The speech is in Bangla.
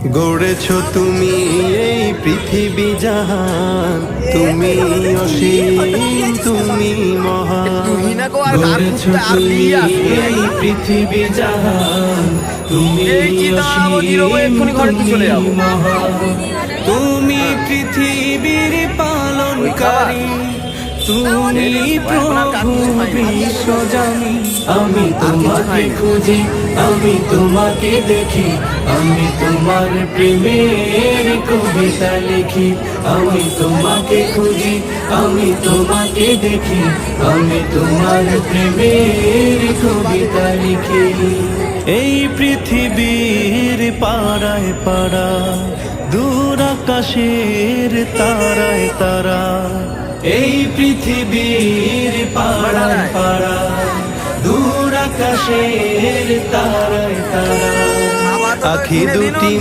গড়েছ তুমি এই পৃথিবী জাহান, তুমি অসীম তুমি মহান। গড়েছ তুমি এই পৃথিবী জাহান, তুমি অসীম তুমি মহান। তুমি পৃথিবীর পালনকারী, তুমি প্রভু বিশ্বজানি। আমি তোমাকে খুঁজি, আমি তোমাকে দেখি, আমি তোমার প্রেমের কবিতা লিখি। আমি তোমাকে খুঁজি, আমি তোমাকে দেখি, আমি তোমার প্রেমের কবিতা লিখি। এই পৃথিবীর পাড়ায় পাড়া, দূর আকাশের তারায় তারা, এই পৃথিবীর পাড়ায় পাড়া, দূর আকাশের তারায় তারা, আখি দুটি